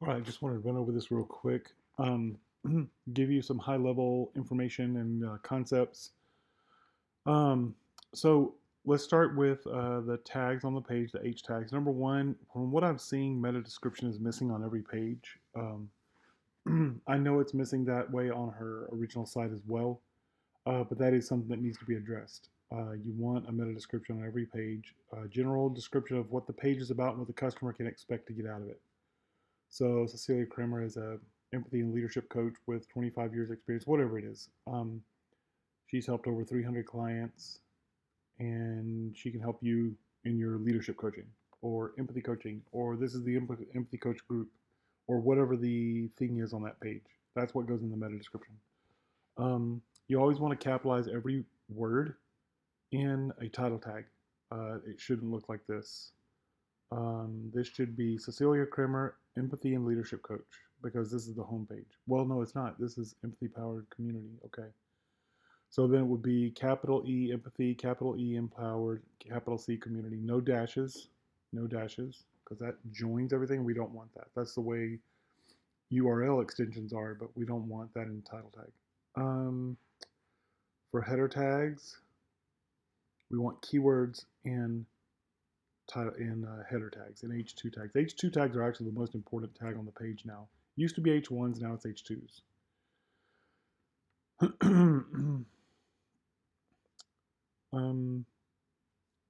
All right, I just wanted to run over this real quick. Um, give you some high level information and concepts. Um, so let's start with the tags on the page, the H tags. Number one, from what I'm seeing, meta description is missing on every page. I know it's missing that way on her original site as well, but that is something that needs to be addressed. You want a meta description on every page, a general description of what the page is about and what the customer can expect to get out of it. So Cecilia Kremer is a empathy and leadership coach with 25 years experience, whatever it is. She's helped over 300 clients, and she can help you in your leadership coaching or empathy coaching, or this is the empathy coach group, or whatever the thing is on that page. That's what goes in the meta description. You always want to capitalize every word in a title tag. It shouldn't look like this. This should be Cecilia Kremer, Empathy and Leadership Coach, because this is the homepage. Well, no, it's not. This is Empathy Powered Community. Okay. So then it would be capital E Empathy, capital E Empowered, capital C Community. No dashes, no dashes, because that joins everything. We don't want that. That's the way URL extensions are, but we don't want that in the title tag. For header tags, we want keywords in header tags and H2 tags. H2 tags are actually the most important tag on the page now. Used to be H1s, now it's H2s.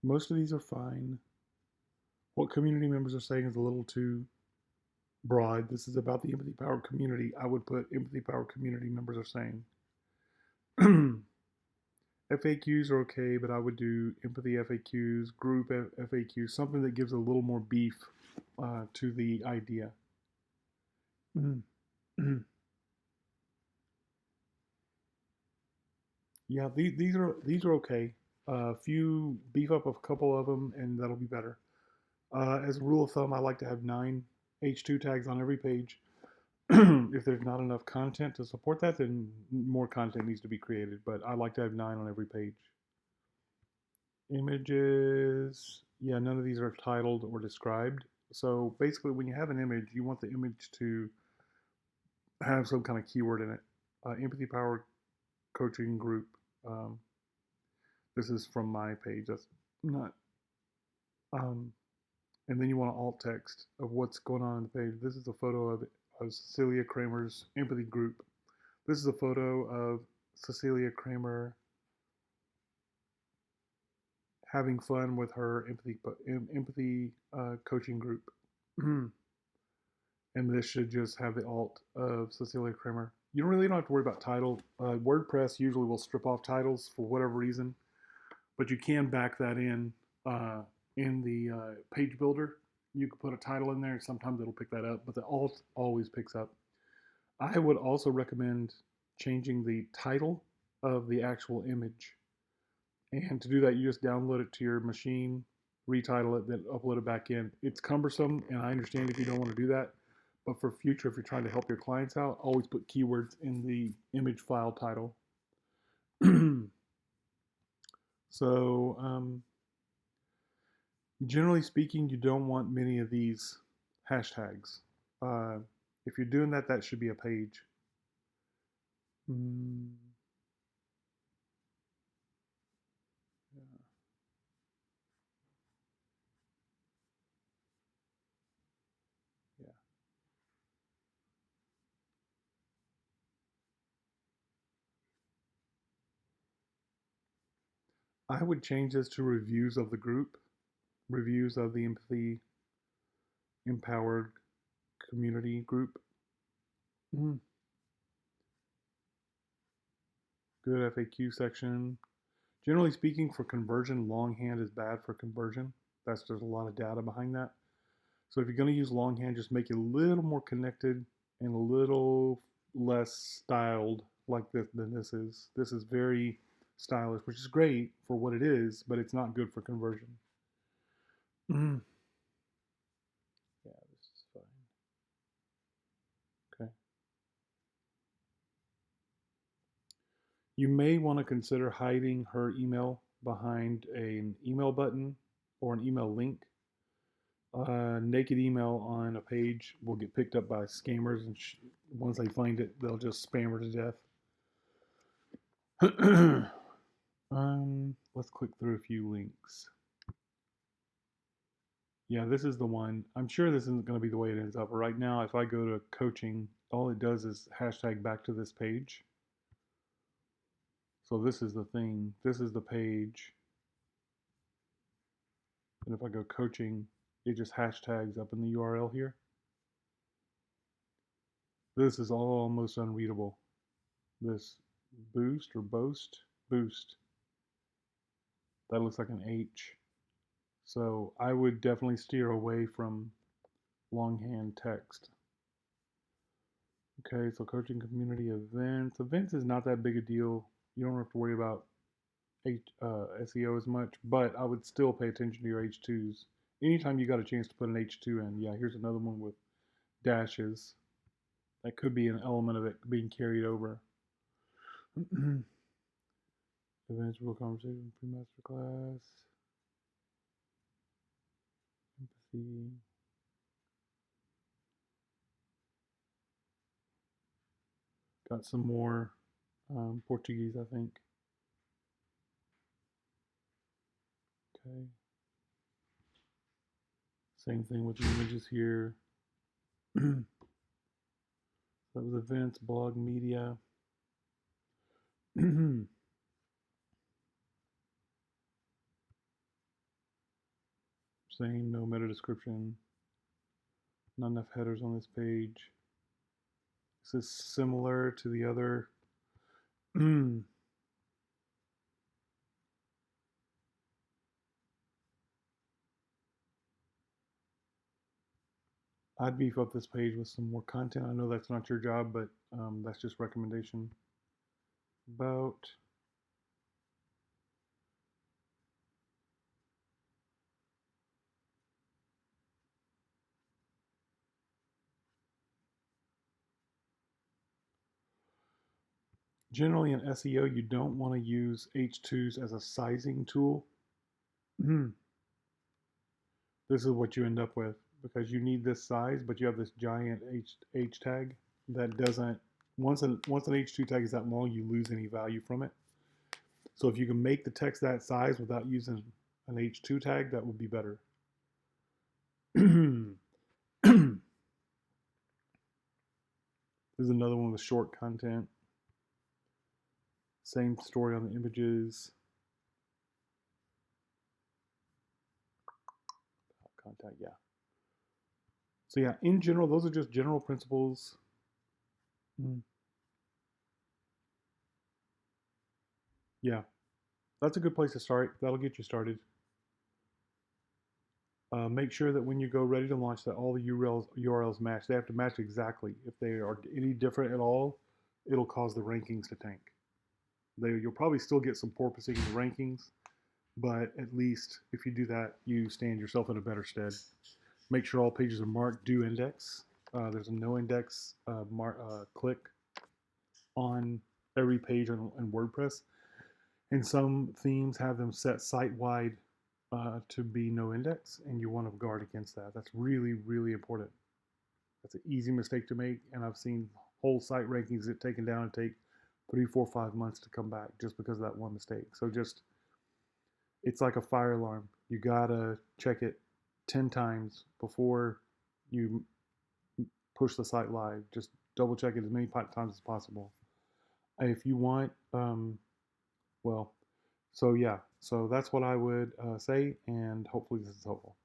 Most of these are fine. What community members are saying is a little too broad. This is about the Empathy Power community. I would put Empathy Power community members are saying. FAQs are okay, but I would do empathy FAQs, group FAQs, something that gives a little more beef to the idea. Yeah, these are okay. If you beef up a couple of them, and that'll be better. As a rule of thumb, I like to have 9 H2 tags on every page. If there's not enough content to support that, then more content needs to be created. But I like to have 9 on every page. Images, yeah, none of these are titled or described. So basically, when you have an image, you want the image to have some kind of keyword in it. Empathy Power Coaching Group. Um, this is from my page. That's not. And then you want to alt text of what's going on the page. This is a photo of Cecilia Kremer's empathy group. This is a photo of Cecilia Kremer having fun with her empathy coaching group. And this should just have the alt of Cecilia Kremer. You don't have to worry about title. WordPress usually will strip off titles for whatever reason, but you can back that in the page builder. You can put a title in there. Sometimes it'll pick that up, but the alt always picks up. I would also recommend changing the title of the actual image. And to do that, you just download it to your machine, retitle it, then upload it back in. It's cumbersome, and I understand if you don't want to do that. But for future, if you're trying to help your clients out, always put keywords in the image file title. So, generally speaking, you don't want many of these hashtags. Uh, if you're doing that, that should be a page. Mm, yeah. Yeah. I would change this to reviews of the group, reviews of the empathy empowered community group. Mm, good FAQ section. Generally speaking, for conversion, longhand is bad for conversion. There's a lot of data behind that. So if you're going to use longhand, just make it a little more connected and a little less styled like this than this is. This is very stylish, which is great for what it is, but it's not good for conversion. Mm, yeah, this is fine. Okay. You may want to consider hiding her email behind an email button or an email link. naked email on a page will get picked up by scammers, and once they find it, they'll just spam her to death. Let's click through a few links. Yeah, this is the one. I'm sure this isn't going to be the way it ends up. Right now, if I go to coaching, all it does is hashtag back to this page. So this is the thing. This is the page. And if I go coaching, it just hashtags up in the URL here. This is almost unreadable. This boost or boost. That looks like an H. So I would definitely steer away from longhand text. Okay, so coaching community events. Events is not that big a deal. You don't have to worry about SEO as much, but I would still pay attention to your H2s. Anytime you got a chance to put an H2 in, yeah, here's another one with dashes. That could be an element of it being carried over. Events, real conversation, pre-master class, empathy. Got some more Portuguese, I think. Okay. Same thing with the images here. That was events, blog, media. Saying no meta description. Not enough headers on this page. This is similar to the other. I'd beef up this page with some more content. I know that's not your job, but that's just recommendation. About generally in SEO, you don't want to use H2s as a sizing tool. This is what you end up with because you need this size, but you have this giant H tag that doesn't. Once an H2 tag is that long, you lose any value from it. So if you can make the text that size without using an H2 tag, that would be better. There's another one with short content. Same story on the images. Contact, yeah. So yeah, in general, those are just general principles. Yeah, that's a good place to start. That'll get you started. Make sure that when you go ready to launch that all the URLs match. They have to match exactly. If they are any different at all, it'll cause the rankings to tank. You'll probably still get some porpoising in the rankings, but at least if you do that, you stand yourself in a better stead. Make sure all pages are marked do index. There's a no index click on every page in WordPress. And some themes have them set site-wide to be no index, and you want to guard against that. That's really, really important. That's an easy mistake to make, and I've seen whole site rankings get taken down and take 3, 4, 5 months to come back just because of that one mistake. So just, it's like a fire alarm. You gotta check it 10 times before you push the site live. Just double check it as many times as possible. If you want, well, so yeah, so that's what I would say, and hopefully this is helpful.